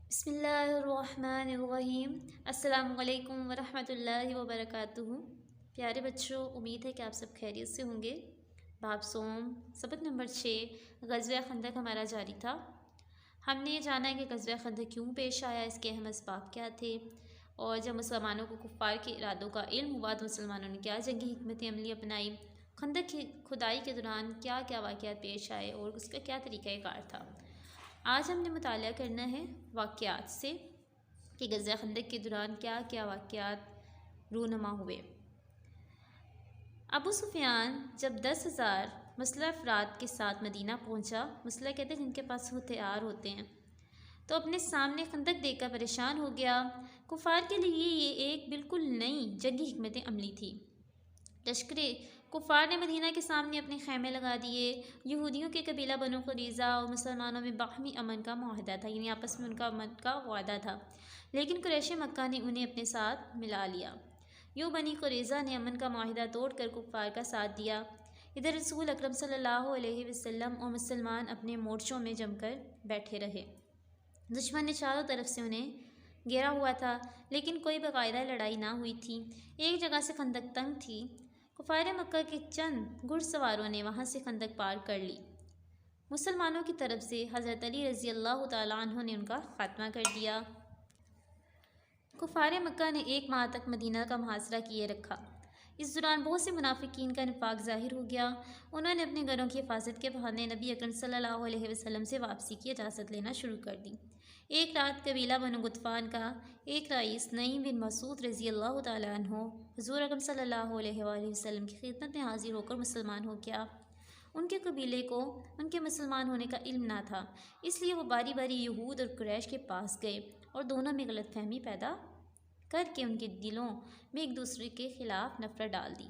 بسم اللہ الرحمن الرحیم۔ السلام علیکم ورحمۃ اللہ وبرکاتہ۔ پیارے بچوں، امید ہے کہ آپ سب خیریت سے ہوں گے۔ باب سوم سبق نمبر 6 غزوہ خندق ہمارا جاری تھا۔ ہم نے یہ جانا ہے کہ غزوہ خندق کیوں پیش آیا، اس کے اہم اسباب کیا تھے، اور جب مسلمانوں کو کفار کے ارادوں کا علم ہوا تو مسلمانوں نے کیا جنگی حکمت عملی اپنائی، خندق کی کھدائی کے دوران کیا کیا واقعات پیش آئے اور اس کا کیا طریقہ کار تھا۔ آج ہم نے مطالعہ کرنا ہے واقعات سے کہ غزوہ خندق کے دوران کیا کیا واقعات رونما ہوئے۔ ابو سفیان جب 10,000 مسلح افراد کے ساتھ مدینہ پہنچا، مسلح کہتے ہیں جن کے پاس ہتھیار ہوتے ہیں، تو اپنے سامنے خندق دیکھ کر پریشان ہو گیا۔ کفار کے لیے یہ ایک بالکل نئی جنگی حکمت عملی تھی۔ لشکر کفار نے مدینہ کے سامنے اپنے خیمے لگا دیے۔ یہودیوں کے قبیلہ بنو قریظہ اور مسلمانوں میں باہمی امن کا معاہدہ تھا، یعنی آپس میں ان کا امن کا وعدہ تھا، لیکن قریش مکہ نے انہیں اپنے ساتھ ملا لیا۔ یوں بنی قریظہ نے امن کا معاہدہ توڑ کر کفار کا ساتھ دیا۔ ادھر رسول اکرم صلی اللہ علیہ وسلم اور مسلمان اپنے مورچوں میں جم کر بیٹھے رہے۔ دشمن نے چاروں طرف سے انہیں گھیرا ہوا تھا، لیکن کوئی باقاعدہ لڑائی نہ ہوئی تھی۔ ایک جگہ سے خندق تنگ تھی، کفار مکہ کے چند گھڑ سواروں نے وہاں سے خندق پار کر لی۔ مسلمانوں کی طرف سے حضرت علی رضی اللہ تعالیٰ عنہ نے ان کا خاتمہ کر دیا۔ کفار مکہ نے 1 ماہ تک مدینہ کا محاصرہ کیے رکھا۔ اس دوران بہت سے منافقین کا نفاق ظاہر ہو گیا۔ انہوں نے اپنے گھروں کی حفاظت کے بہانے نبی اکرم صلی اللہ علیہ وسلم سے واپسی کی اجازت لینا شروع کر دی۔ ایک رات قبیلہ بنو غطفان کا ایک رئیس نعیم بن مسعود رضی اللہ تعالیٰ عنہ حضور اکرم صلی اللہ علیہ وآلہ وسلم کی خدمت میں حاضر ہو کر مسلمان ہو گیا۔ ان کے قبیلے کو ان کے مسلمان ہونے کا علم نہ تھا، اس لیے وہ باری باری یہود اور قریش کے پاس گئے اور دونوں میں غلط فہمی پیدا کر کے ان کے دلوں میں ایک دوسرے کے خلاف نفرت ڈال دی،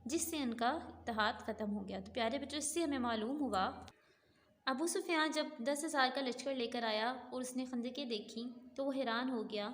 جس سے ان کا اتحاد ختم ہو گیا۔ تو پیارے بچوں، اس سے ہمیں معلوم ہوا ابو سفیان جب 10,000 کا لشکر لے کر آیا اور اس نے خندقیں دیکھی تو وہ حیران ہو گیا،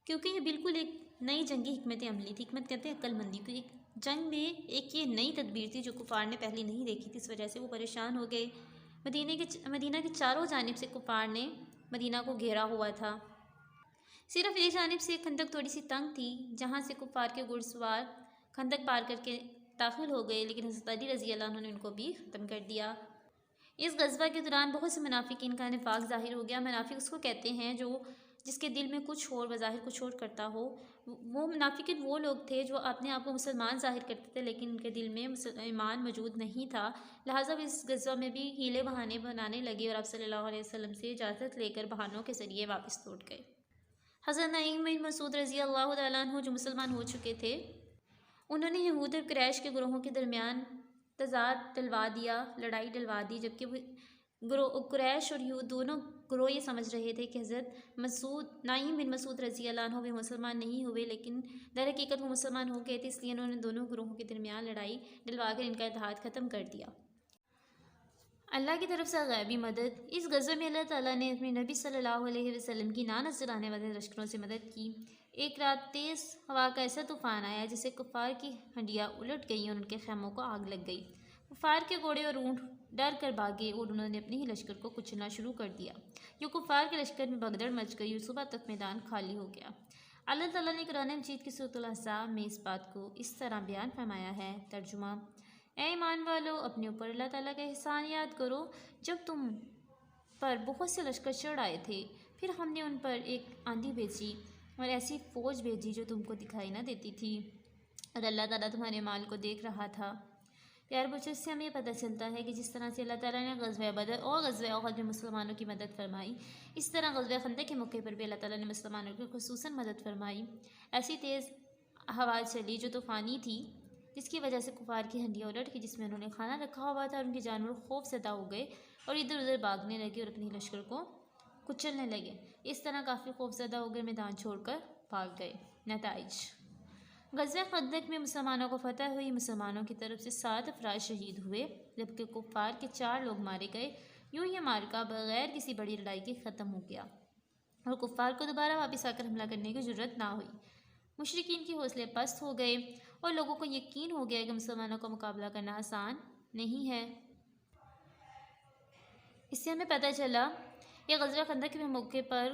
کیونکہ یہ بالکل ایک نئی جنگی حکمت عملی تھی۔ حکمت کہتے ہیں عقل مندی کو، ایک جنگ میں ایک یہ نئی تدبیر تھی جو کفار نے پہلے نہیں دیکھی تھی، اس وجہ سے وہ پریشان ہو گئے۔ مدینہ کے چاروں جانب سے کفار نے مدینہ کو گھیرا ہوا تھا۔ صرف ایک جانب سے خندق تھوڑی سی تنگ تھی، جہاں سے کفار کے گھڑ سوار خندق پار کر کے داخل ہو گئے، لیکن حضرت علی رضی اللہ عنہ نے ان کو بھی ختم کر دیا۔ اس غزوہ کے دوران بہت سے منافقین کا نفاق ظاہر ہو گیا۔ منافق اس کو کہتے ہیں جس کے دل میں کچھ اور بظاہر کچھ اور کرتا ہو۔ وہ منافقین وہ لوگ تھے جو اپنے آپ کو مسلمان ظاہر کرتے تھے، لیکن ان کے دل میں ایمان موجود نہیں تھا، لہٰذا وہ اس غزوہ میں بھی ہیلے بہانے بنانے لگے اور آپ صلی اللہ علیہ وسلم سے اجازت لے کر بہانوں کے ذریعے واپس لوٹ گئے۔ حضرت نعیم بن مسعود رضی اللہ تعالیٰ عنہ جو مسلمان ہو چکے تھے، انہوں نے یہود اور قریش کے گروہوں کے درمیان تضاد ڈلوا دیا، لڑائی ڈلوا دی، جبکہ قریش اور یہود دونوں گروہ یہ سمجھ رہے تھے کہ حضرت نعیم بن مسعود رضی اللہ عنہ بھی مسلمان نہیں ہوئے، لیکن در حقیقت وہ مسلمان ہو گئے تھے، اس لیے انہوں نے دونوں گروہوں کے درمیان لڑائی ڈلوا کر ان کا اتحاد ختم کر دیا۔ اللہ کی طرف سے غیبی مدد۔ اس غزوے میں اللہ تعالیٰ نے اپنے نبی صلی اللہ علیہ وسلم کی نہ نظر آنے والے لشکروں سے مدد کی۔ ایک رات تیز ہوا کا ایسا طوفان آیا جس سے کفار کی ہنڈیاں الٹ گئیں اور ان کے خیموں کو آگ لگ گئی۔ کفار کے گھوڑے اور اونٹ ڈر کر بھاگے اور انہوں نے اپنے ہی لشکر کو کچلنا شروع کر دیا۔ یوں کفار کے لشکر میں بھگدڑ مچ گئی اور صبح تک میدان خالی ہو گیا۔ اللہ تعالیٰ نے قرآن مجید کی سورۃ الاحزاب میں اس بات کو اس طرح بیان فرمایا ہے۔ ترجمہ: اے ایمان والو، اپنے اوپر اللہ تعالیٰ کا احسان یاد کرو جب تم پر بہت سے لشکر چڑھ آئے تھے، پھر ہم نے ان پر ایک آندھی بھیجی اور ایسی فوج بھیجی جو تم کو دکھائی نہ دیتی تھی، اور اللہ تعالیٰ تمہارے مال کو دیکھ رہا تھا۔ پیارے بچوں، اس سے ہمیں پتہ چلتا ہے کہ جس طرح سے اللہ تعالیٰ نے غزوہ بدر اور غزوہ احد میں مسلمانوں کی مدد فرمائی، اس طرح غزوہ خندق کے موقع پر بھی اللہ تعالیٰ نے مسلمانوں کی خصوصاً مدد فرمائی۔ ایسی تیز ہوا چلی جو طوفانی تھی، جس کی وجہ سے کفار کی ہنڈیاں الٹ گئی جس میں انہوں نے کھانا رکھا ہوا تھا، اور ان کے جانور خوف زدہ ہو گئے اور ادھر ادھر بھاگنے لگے اور اپنے لشکر کو کچلنے لگے۔ اس طرح کافی خوف زدہ ہو کر میدان چھوڑ کر بھاگ گئے۔ نتائج: غزوہ خندق میں مسلمانوں کو فتح ہوئی۔ مسلمانوں کی طرف سے 7 افراد شہید ہوئے، جبکہ کفار کے 4 لوگ مارے گئے۔ یوں یہ معرکہ بغیر کسی بڑی لڑائی کے ختم ہو گیا اور کفار کو دوبارہ واپس آ کر حملہ کرنے کی جرأت نہ ہوئی۔ مشرکین کے حوصلے پست ہو گئے اور لوگوں کو یقین ہو گیا کہ مسلمانوں کا مقابلہ کرنا آسان نہیں ہے۔ اس سے ہمیں پتہ چلا کہ غزوہ خندق کے موقع پر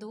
2